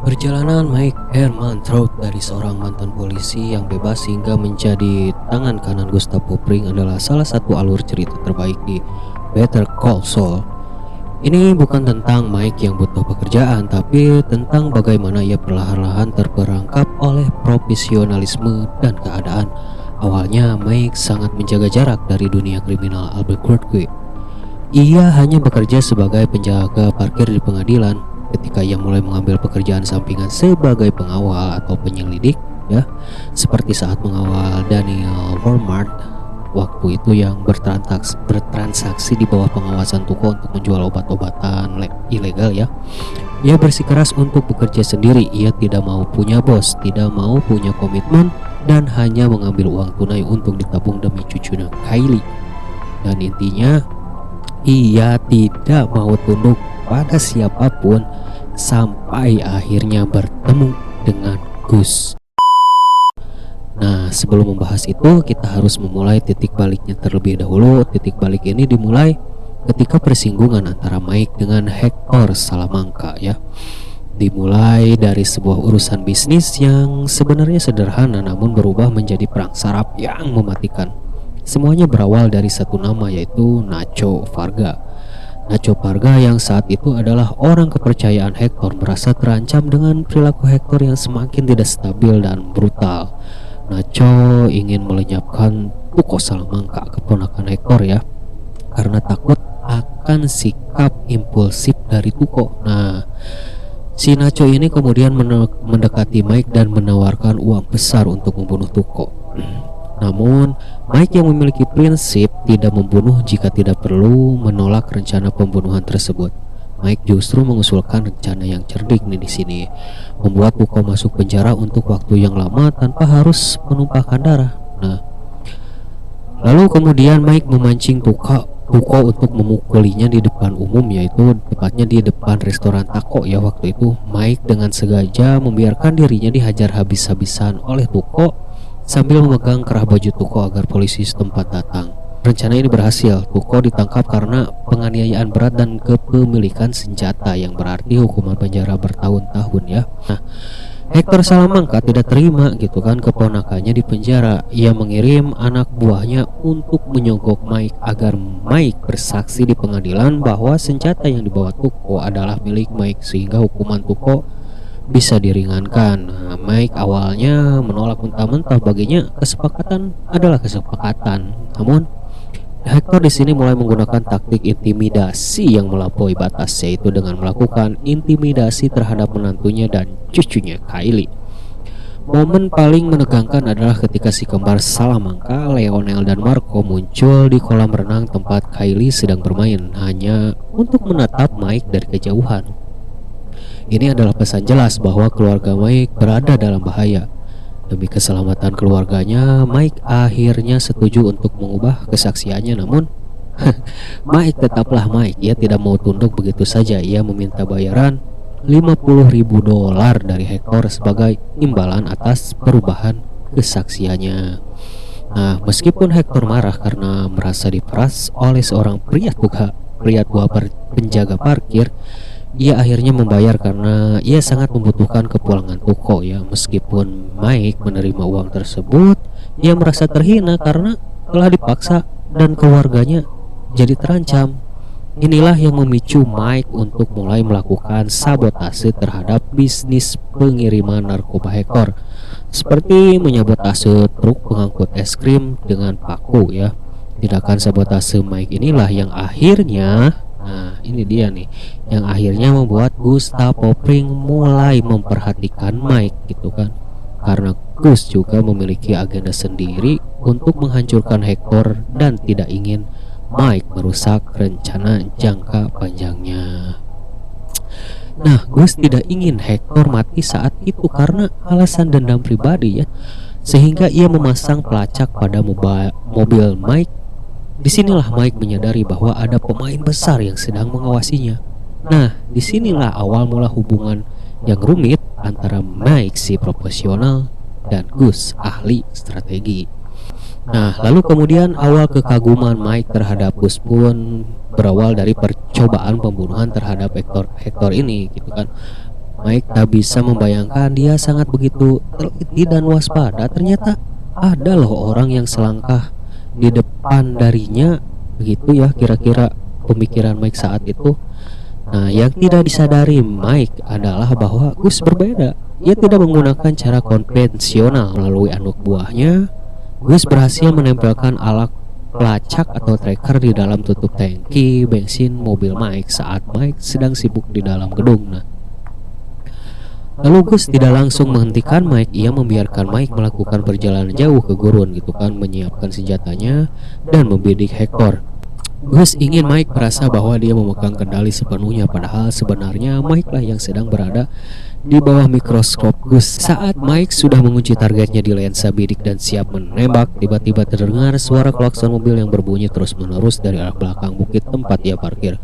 Perjalanan Mike Ehrmantraut dari seorang mantan polisi yang bebas hingga menjadi tangan kanan Gustavo Fring adalah salah satu alur cerita terbaik di Better Call Saul. Ini bukan tentang Mike yang butuh pekerjaan, tapi tentang bagaimana ia perlahan-lahan terperangkap oleh profesionalisme dan keadaan. Awalnya Mike sangat menjaga jarak dari dunia kriminal Albuquerque. Ia hanya bekerja sebagai penjaga parkir di pengadilan. Ketika ia mulai mengambil pekerjaan sampingan sebagai pengawal atau penyelidik, ya, seperti saat mengawal Daniel Walmart, waktu itu yang bertransaksi di bawah pengawasan toko untuk menjual obat-obatan ilegal, ya. Ia bersikeras untuk bekerja sendiri. Ia tidak mau punya bos, tidak mau punya komitmen, dan hanya mengambil uang tunai untuk ditabung demi cucunya Kylie. Dan intinya, ia tidak mau tunduk pada siapapun sampai akhirnya bertemu dengan Gus. Nah, sebelum membahas itu, kita harus memulai titik baliknya terlebih dahulu. Titik balik ini dimulai ketika persinggungan antara Mike dengan Hector Salamanca, ya. Dimulai dari sebuah urusan bisnis yang sebenarnya sederhana namun berubah menjadi perang saraf yang mematikan. Semuanya berawal dari satu nama, yaitu Nacho Varga. Nacho Varga yang saat itu adalah orang kepercayaan Hector merasa terancam dengan perilaku Hector yang semakin tidak stabil dan brutal. Nacho ingin melenyapkan Tuco Salamanca, keponakan Hector, ya, karena takut akan sikap impulsif dari Tuco. Nah, si Nacho ini kemudian mendekati Mike dan menawarkan uang besar untuk membunuh Tuco. Namun Mike yang memiliki prinsip tidak membunuh jika tidak perlu menolak rencana pembunuhan tersebut. Mike justru mengusulkan rencana yang cerdik nih di sini, membuat Tuco masuk penjara untuk waktu yang lama tanpa harus menumpahkan darah. Nah, lalu kemudian Mike memancing Tuco untuk memukulinya di depan umum, yaitu tepatnya di depan restoran taco, ya. Waktu itu Mike dengan sengaja membiarkan dirinya dihajar habis-habisan oleh Tuco sambil memegang kerah baju Tuco agar polisi setempat datang. Rencana ini berhasil. Tuco ditangkap karena penganiayaan berat dan kepemilikan senjata, yang berarti hukuman penjara bertahun-tahun, ya. Nah, Hector Salamanca tidak terima gitu kan keponakannya di penjara. Ia mengirim anak buahnya untuk menyogok Mike agar Mike bersaksi di pengadilan bahwa senjata yang dibawa Tuco adalah milik Mike, sehingga hukuman Tuco bisa diringankan. Nah, Mike awalnya menolak mentah-mentah, baginya kesepakatan adalah kesepakatan. Namun Hector di sini mulai menggunakan taktik intimidasi yang melampaui batas, yaitu dengan melakukan intimidasi terhadap menantunya dan cucunya Kylie. Momen paling menegangkan adalah ketika si kembar Salamanca, Leonel dan Marco muncul di kolam renang tempat Kylie sedang bermain, hanya untuk menatap Mike dari kejauhan. Ini adalah pesan jelas bahwa keluarga Mike berada dalam bahaya. Demi keselamatan keluarganya, Mike akhirnya setuju untuk mengubah kesaksiannya. Namun Mike tetaplah Mike. Ia tidak mau tunduk begitu saja. Ia meminta bayaran $50.000 dari Hector sebagai imbalan atas perubahan kesaksiannya. Nah, meskipun Hector marah karena merasa diperas oleh seorang pria tua penjaga parkir, ia akhirnya membayar karena ia sangat membutuhkan kepulangan Tuco, ya. Meskipun Mike menerima uang tersebut, ia merasa terhina karena telah dipaksa dan keluarganya jadi terancam. Inilah yang memicu Mike untuk mulai melakukan sabotase terhadap bisnis pengiriman narkoba Hector, seperti menyabotase truk pengangkut es krim dengan paku, ya. Tindakan sabotase Mike inilah yang akhirnya, nah ini dia nih, yang akhirnya membuat Gustavo Fring mulai memperhatikan Mike gitu kan. Karena Gus juga memiliki agenda sendiri untuk menghancurkan Hector dan tidak ingin Mike merusak rencana jangka panjangnya. Nah, Gus tidak ingin Hector mati saat itu karena alasan dendam pribadi, ya. Sehingga ia memasang pelacak pada mobil Mike. Disinilah Mike menyadari bahwa ada pemain besar yang sedang mengawasinya. Nah, disinilah awal mula hubungan yang rumit antara Mike si profesional dan Gus ahli strategi. Nah, lalu kemudian awal kekaguman Mike terhadap Gus pun berawal dari percobaan pembunuhan terhadap Hector ini gitu kan. Mike tak bisa membayangkan dia sangat begitu teliti dan waspada. Ternyata ada loh orang yang selangkah di depan darinya. Begitu ya kira-kira pemikiran Mike saat itu. Nah, yang tidak disadari Mike adalah bahwa Gus berbeda. Ia tidak menggunakan cara konvensional. Melalui anak buahnya, Gus berhasil menempelkan alat pelacak atau tracker di dalam tutup tangki bensin mobil Mike saat Mike sedang sibuk di dalam gedung. Nah, lalu Gus tidak langsung menghentikan Mike. Ia membiarkan Mike melakukan perjalanan jauh ke gurun gitu kan, menyiapkan senjatanya dan membidik Hector. Gus ingin Mike merasa bahwa dia memegang kendali sepenuhnya, padahal sebenarnya Mike lah yang sedang berada di bawah mikroskop Gus. Saat Mike sudah mengunci targetnya di lensa bidik dan siap menembak, tiba-tiba terdengar suara klakson mobil yang berbunyi terus-menerus dari arah belakang bukit tempat ia parkir.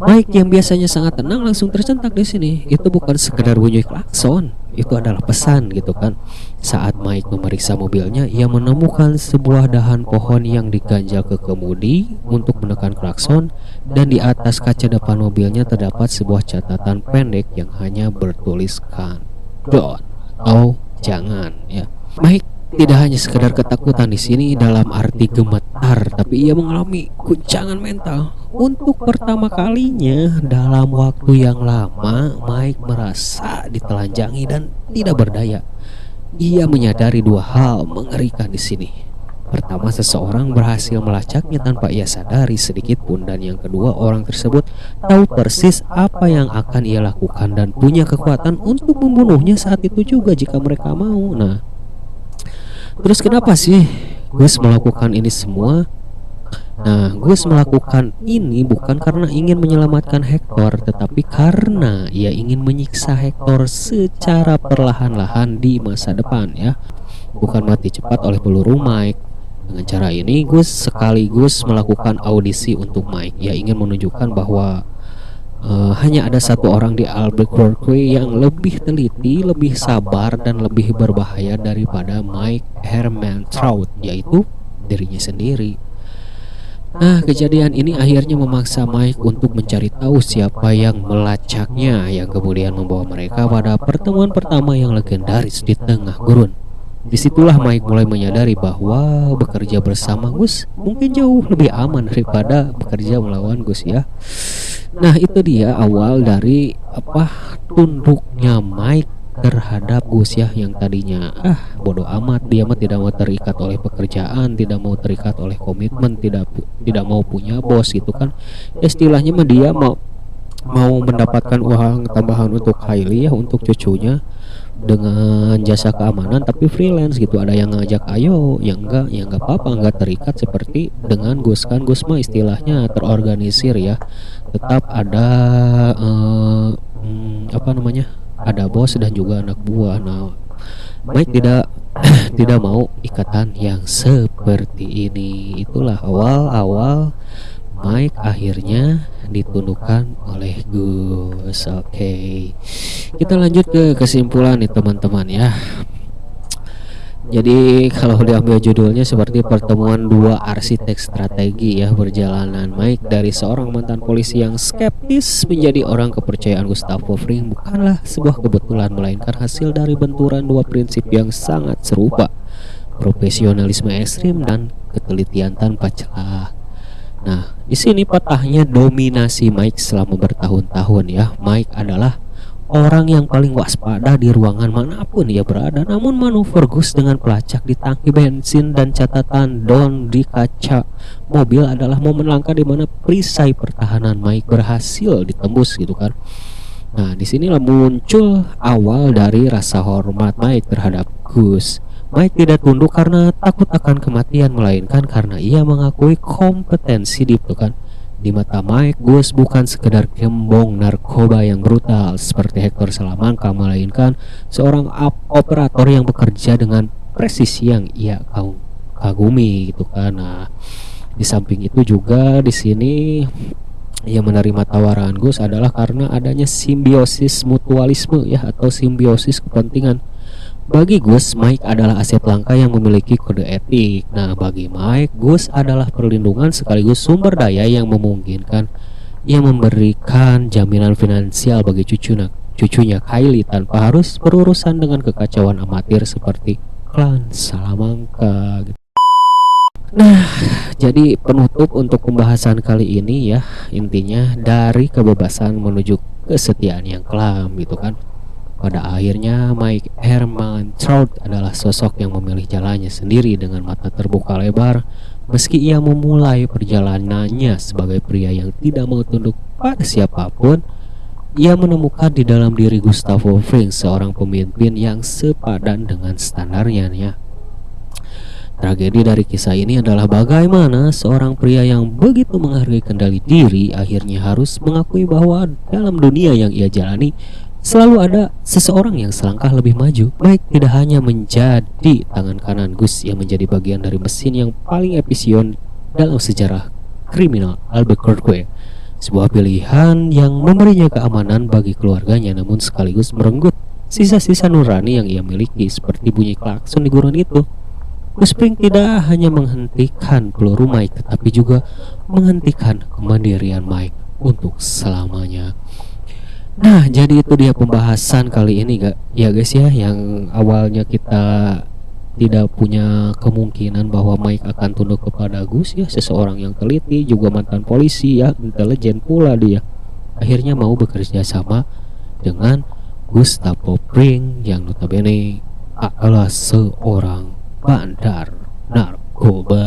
Mike yang biasanya sangat tenang langsung tersentak di sini. Itu bukan sekedar bunyi klakson, itu adalah pesan gitu kan. Saat Mike memeriksa mobilnya, ia menemukan sebuah dahan pohon yang diganjal ke kemudi untuk menekan klakson, dan di atas kaca depan mobilnya terdapat sebuah catatan pendek yang hanya bertuliskan "Don't" atau "jangan" ya. Mike tidak hanya sekedar ketakutan di sini dalam arti gemetar, tapi ia mengalami guncangan mental. Untuk pertama kalinya dalam waktu yang lama, Mike merasa ditelanjangi dan tidak berdaya. Ia menyadari dua hal mengerikan di sini. Pertama, seseorang berhasil melacaknya tanpa ia sadari sedikit pun, dan yang kedua, orang tersebut tahu persis apa yang akan ia lakukan dan punya kekuatan untuk membunuhnya saat itu juga jika mereka mau. Nah, terus kenapa sih Gus melakukan ini semua? Nah, Gus melakukan ini bukan karena ingin menyelamatkan Hector, tetapi karena ia ingin menyiksa Hector secara perlahan-lahan di masa depan ya. Bukan mati cepat oleh peluru Mike. Dengan cara ini Gus sekaligus melakukan audisi untuk Mike. Ia ingin menunjukkan bahwa hanya ada satu orang di Albuquerque yang lebih teliti, lebih sabar, dan lebih berbahaya daripada Mike Ehrmantraut, yaitu dirinya sendiri. Nah, kejadian ini akhirnya memaksa Mike untuk mencari tahu siapa yang melacaknya, yang kemudian membawa mereka pada pertemuan pertama yang legendaris di tengah gurun. Disitulah Mike mulai menyadari bahwa bekerja bersama Gus mungkin jauh lebih aman daripada bekerja melawan Gus ya. Nah, itu dia awal dari tunduknya Mike terhadap Gus ya, yang tadinya bodoh amat, dia mah tidak mau terikat oleh pekerjaan, tidak mau terikat oleh komitmen, tidak mau punya bos gitu kan. Istilahnya mah dia mau mendapatkan uang tambahan untuk Hailey ya, untuk cucunya dengan jasa keamanan tapi freelance gitu. Ada yang ngajak ayo, yang enggak ya enggak apa-apa, enggak terikat seperti dengan Gus kan. Gus mah istilahnya terorganisir ya, tetap ada ada bos dan juga anak buah. Nah, Mike tidak mau ikatan yang seperti ini. Itulah awal Mike akhirnya ditundukkan oleh Gus. Oke, kita lanjut ke kesimpulan nih teman-teman ya. Jadi kalau diambil judulnya seperti pertemuan dua arsitek strategi ya, perjalanan Mike dari seorang mantan polisi yang skeptis menjadi orang kepercayaan Gustavo Fring bukanlah sebuah kebetulan, melainkan hasil dari benturan dua prinsip yang sangat serupa: profesionalisme ekstrim dan ketelitian tanpa celah. Nah, di sini patahnya dominasi Mike selama bertahun-tahun ya. Mike adalah orang yang paling waspada di ruangan manapun ia berada. Namun manuver Gus dengan pelacak di tangki bensin dan catatan Don di kaca mobil adalah momen langka di mana perisai pertahanan Mike berhasil ditembus gitu kan. Nah, disinilah muncul awal dari rasa hormat Mike terhadap Gus. Mike tidak tunduk karena takut akan kematian, melainkan karena ia mengakui kompetensi itu kan. Di mata Mike, Gus bukan sekedar gembong narkoba yang brutal seperti Hector Salamanca, melainkan seorang operator yang bekerja dengan presisi yang ia kagumi gitu kan. Nah, di samping itu juga di sini ia menerima tawaran Gus adalah karena adanya simbiosis mutualisme ya, atau simbiosis kepentingan. Bagi Gus, Mike adalah aset langka yang memiliki kode etik. Nah, bagi Mike, Gus adalah perlindungan sekaligus sumber daya yang memungkinkan ia memberikan jaminan finansial bagi cucunya Kylie tanpa harus berurusan dengan kekacauan amatir seperti klan Salamanca gitu. Nah, jadi penutup untuk pembahasan kali ini ya, intinya dari kebebasan menuju kesetiaan yang kelam gitu kan. Pada akhirnya Mike Herman Trout adalah sosok yang memilih jalannya sendiri dengan mata terbuka lebar. Meski ia memulai perjalanannya sebagai pria yang tidak mau tunduk pada siapapun, ia menemukan di dalam diri Gustavo Fring seorang pemimpin yang sepadan dengan standarnya ya. Tragedi dari kisah ini adalah bagaimana seorang pria yang begitu menghargai kendali diri akhirnya harus mengakui bahwa dalam dunia yang ia jalani selalu ada seseorang yang selangkah lebih maju. Mike tidak hanya menjadi tangan kanan Gus yang menjadi bagian dari mesin yang paling efisien dalam sejarah kriminal Albuquerque, sebuah pilihan yang memberinya keamanan bagi keluarganya namun sekaligus merenggut sisa-sisa nurani yang ia miliki seperti bunyi klakson di gurun itu. Gus Fring tidak hanya menghentikan peluru Mike tetapi juga menghentikan kemandirian Mike untuk selamanya. Nah, jadi itu dia pembahasan kali ini ya guys ya, yang awalnya kita tidak punya kemungkinan bahwa Mike akan tunduk kepada Gus ya, seseorang yang teliti juga mantan polisi ya, intelijen pula dia. Akhirnya mau bekerja sama dengan Gustavo Fring yang notabene adalah seorang bandar narkoba.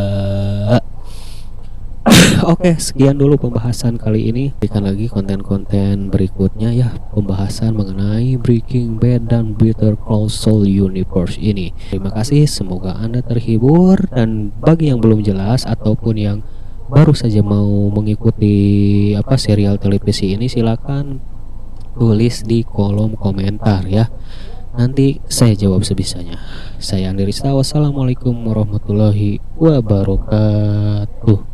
Oke, sekian dulu pembahasan kali ini. Berikan lagi konten-konten berikutnya ya, pembahasan mengenai Breaking Bad dan Better Call Saul Universe ini. Terima kasih, semoga Anda terhibur, dan bagi yang belum jelas ataupun yang baru saja mau mengikuti serial televisi ini, silakan tulis di kolom komentar ya. Nanti saya jawab sebisanya. Saya Andi Rista, wassalamualaikum warahmatullahi wabarakatuh.